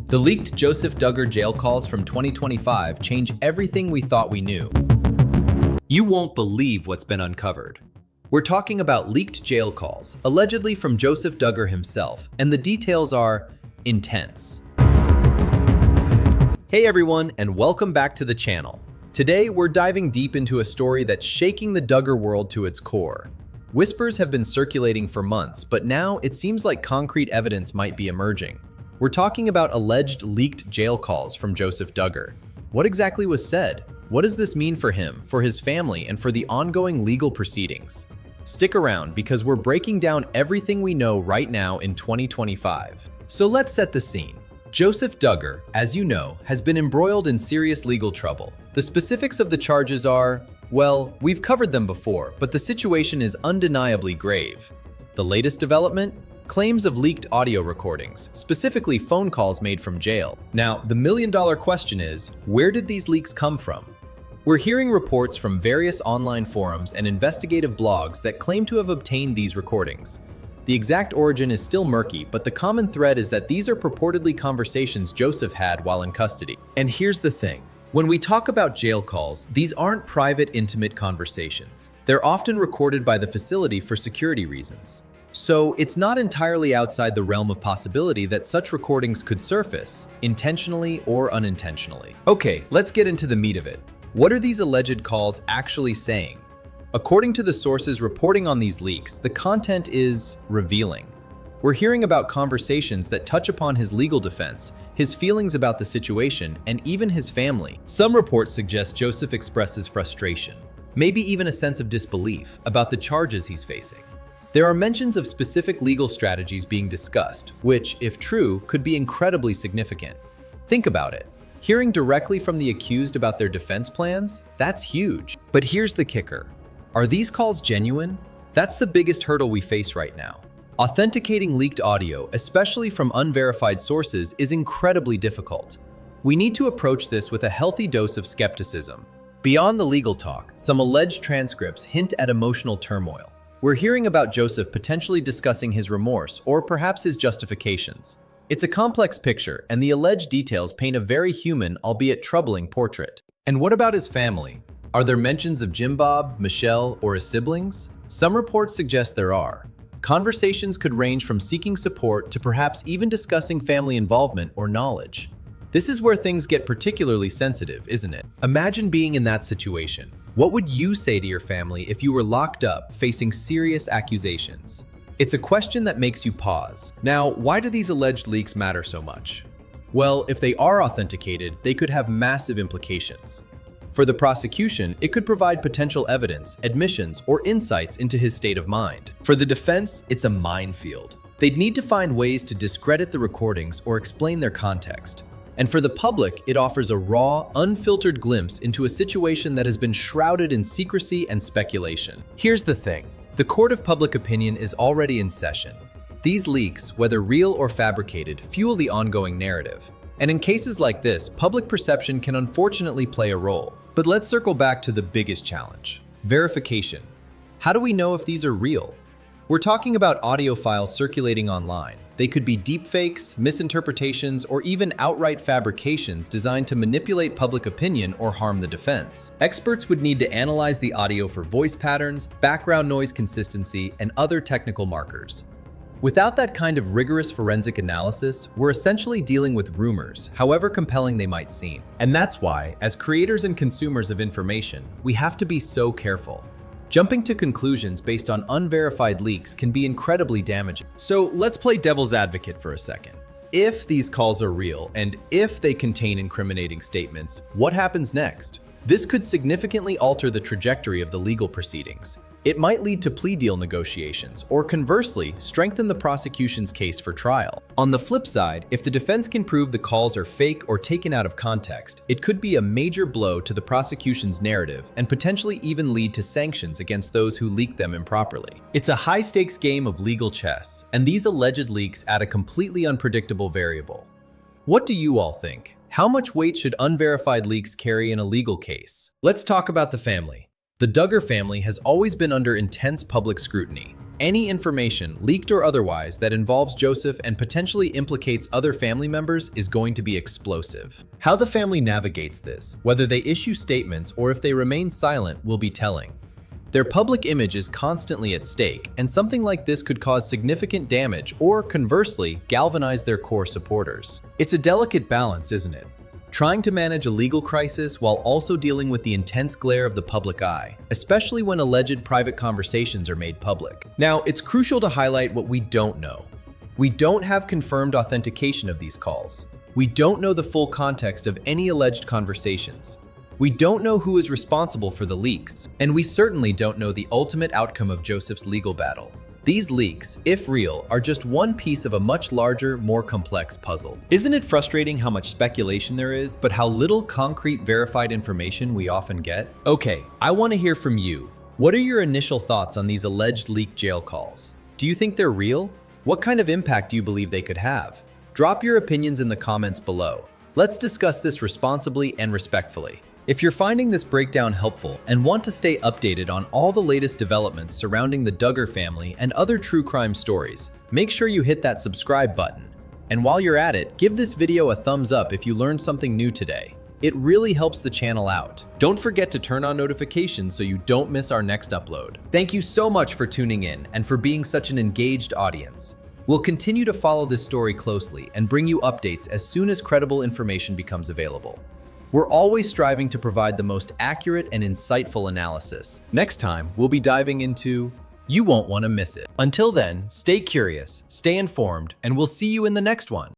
The leaked Joseph Duggar jail calls from 2025 change everything we thought we knew. You won't believe what's been uncovered. We're talking about leaked jail calls, allegedly from Joseph Duggar himself, and the details are intense. Hey everyone, and welcome back to the channel. Today, we're diving deep into a story that's shaking the Duggar world to its core. Whispers have been circulating for months, but now it seems like concrete evidence might be emerging. We're talking about alleged leaked jail calls from Joseph Duggar. What exactly was said? What does this mean for him, for his family, and for the ongoing legal proceedings? Stick around because we're breaking down everything we know right now in 2025. So let's set the scene. Joseph Duggar, as you know, has been embroiled in serious legal trouble. The specifics of the charges are, well, we've covered them before, but the situation is undeniably grave. The latest development? Claims of leaked audio recordings, specifically phone calls made from jail. Now, the million-dollar question is, where did these leaks come from? We're hearing reports from various online forums and investigative blogs that claim to have obtained these recordings. The exact origin is still murky, but the common thread is that these are purportedly conversations Joseph had while in custody. And here's the thing. When we talk about jail calls, these aren't private, intimate conversations. They're often recorded by the facility for security reasons. So it's not entirely outside the realm of possibility that such recordings could surface, intentionally or unintentionally. Okay, let's get into the meat of it. What are these alleged calls actually saying? According to the sources reporting on these leaks, the content is revealing. We're hearing about conversations that touch upon his legal defense, his feelings about the situation, and even his family. Some reports suggest Joseph expresses frustration, maybe even a sense of disbelief about the charges he's facing. There are mentions of specific legal strategies being discussed, which, if true, could be incredibly significant. Think about it. Hearing directly from the accused about their defense plans? That's huge. But here's the kicker. Are these calls genuine? That's the biggest hurdle we face right now. Authenticating leaked audio, especially from unverified sources, is incredibly difficult. We need to approach this with a healthy dose of skepticism. Beyond the legal talk, some alleged transcripts hint at emotional turmoil. We're hearing about Joseph potentially discussing his remorse or perhaps his justifications. It's a complex picture, and the alleged details paint a very human, albeit troubling, portrait. And what about his family? Are there mentions of Jim Bob, Michelle, or his siblings? Some reports suggest there are. Conversations could range from seeking support to perhaps even discussing family involvement or knowledge. This is where things get particularly sensitive, isn't it? Imagine being in that situation. What would you say to your family if you were locked up, facing serious accusations? It's a question that makes you pause. Now, why do these alleged leaks matter so much? Well, if they are authenticated, they could have massive implications. For the prosecution, it could provide potential evidence, admissions, or insights into his state of mind. For the defense, it's a minefield. They'd need to find ways to discredit the recordings or explain their context. And for the public, it offers a raw, unfiltered glimpse into a situation that has been shrouded in secrecy and speculation. Here's the thing. The court of public opinion is already in session. These leaks, whether real or fabricated, fuel the ongoing narrative. And in cases like this, public perception can unfortunately play a role. But let's circle back to the biggest challenge: verification. How do we know if these are real? We're talking about audio files circulating online. They could be deepfakes, misinterpretations, or even outright fabrications designed to manipulate public opinion or harm the defense. Experts would need to analyze the audio for voice patterns, background noise consistency, and other technical markers. Without that kind of rigorous forensic analysis, we're essentially dealing with rumors, however compelling they might seem. And that's why, as creators and consumers of information, we have to be so careful. Jumping to conclusions based on unverified leaks can be incredibly damaging. So let's play devil's advocate for a second. If these calls are real, and if they contain incriminating statements, what happens next? This could significantly alter the trajectory of the legal proceedings. It might lead to plea deal negotiations, or conversely, strengthen the prosecution's case for trial. On the flip side, if the defense can prove the calls are fake or taken out of context, it could be a major blow to the prosecution's narrative and potentially even lead to sanctions against those who leaked them improperly. It's a high-stakes game of legal chess, and these alleged leaks add a completely unpredictable variable. What do you all think? How much weight should unverified leaks carry in a legal case? Let's talk about the family. The Duggar family has always been under intense public scrutiny. Any information, leaked or otherwise, that involves Joseph and potentially implicates other family members is going to be explosive. How the family navigates this, whether they issue statements or if they remain silent, will be telling. Their public image is constantly at stake, and something like this could cause significant damage or, conversely, galvanize their core supporters. It's a delicate balance, isn't it? Trying to manage a legal crisis while also dealing with the intense glare of the public eye, especially when alleged private conversations are made public. Now, it's crucial to highlight what we don't know. We don't have confirmed authentication of these calls. We don't know the full context of any alleged conversations. We don't know who is responsible for the leaks, and we certainly don't know the ultimate outcome of Joseph's legal battle. These leaks, if real, are just one piece of a much larger, more complex puzzle. Isn't it frustrating how much speculation there is, but how little concrete verified information we often get? Okay, I want to hear from you. What are your initial thoughts on these alleged leaked jail calls? Do you think they're real? What kind of impact do you believe they could have? Drop your opinions in the comments below. Let's discuss this responsibly and respectfully. If you're finding this breakdown helpful and want to stay updated on all the latest developments surrounding the Duggar family and other true crime stories, make sure you hit that subscribe button. And while you're at it, give this video a thumbs up if you learned something new today. It really helps the channel out. Don't forget to turn on notifications so you don't miss our next upload. Thank you so much for tuning in and for being such an engaged audience. We'll continue to follow this story closely and bring you updates as soon as credible information becomes available. We're always striving to provide the most accurate and insightful analysis. Next time, we'll be diving into... You won't want to miss it. Until then, stay curious, stay informed, and we'll see you in the next one.